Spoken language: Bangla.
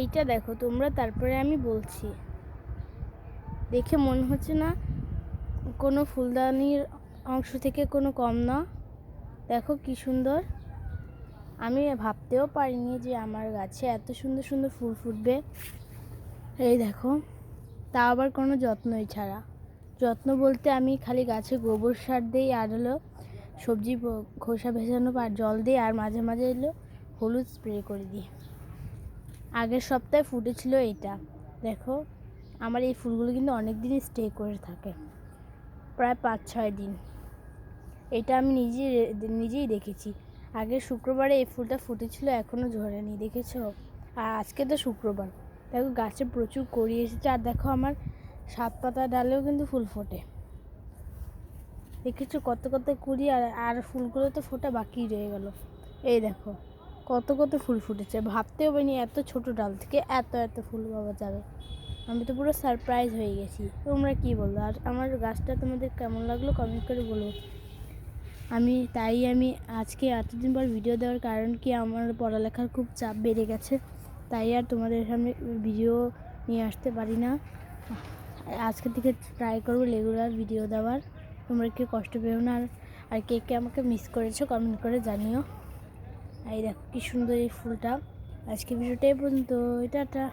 এইটা দেখো তোমরা, তারপরে আমি বলছি। দেখে মনে হচ্ছে না কোনো ফুলদানির অংশ থেকে কোনো কম না। দেখো কি সুন্দর। আমি ভাবতেও পারিনি যে আমার গাছে এত সুন্দর সুন্দর ফুল ফুটবে। এই দেখো, তা আবার কোনো যত্নই ছাড়া। যত্ন বলতে আমি খালি গাছে গোবর সার দিই, আর হলো সবজি খোসা ভেজানো আর জল দিই, আর মাঝে মাঝে এলো হলুদ স্প্রে করে দিই। আগের সপ্তাহে ফুটেছিল এইটা। দেখো আমার এই ফুলগুলো কিন্তু অনেক দিনই স্টে করে থাকে, প্রায় 5-6 দিন। এটা আমি নিজেই দেখেছি। আগের শুক্রবারে এই ফুলটা ফুটেছিল, এখনও ঝরেনি, দেখেছো? আর আজকে তো শুক্রবার। দেখো গাছে প্রচুর কড়ি এসেছে, আর দেখো আমার 7 পাতা ডালেও কিন্তু ফুল ফোটে। দেখেছো কত কত কুড়ি, আর ফুলগুলো তো ফোটা বাকি রয়ে গেল। এই দেখো কত কত ফুল ফুটেছে। ভাবতেও পারিনি এত ছোট ডাল থেকে এত এত ফুল পাওয়া যাবে। আমি তো পুরো সারপ্রাইজ হয়ে গেছি। তোমরা কি বলবো? আর আমার গাছটা তোমাদের কেমন লাগলো কমেন্ট করে বলো। আমি আজকে এতদিন পর ভিডিও দেওয়ার কারণ কি, আমার পড়ালেখার খুব চাপ বেড়ে গেছে, তাই আর তোমাদের সামনে ভিডিও নিয়ে আসতে পারি না। আজকে থেকে ট্রাই করবো রেগুলার ভিডিও দেওয়ার। তোমরা কেউ কষ্ট পেও না। আর কে কে আমাকে মিস করেছো কমেন্ট করে জানিও। এই দেখো কি সুন্দর এই ফুলটা। আজকে ভিডিওটা এই পর্যন্ত। টাটা।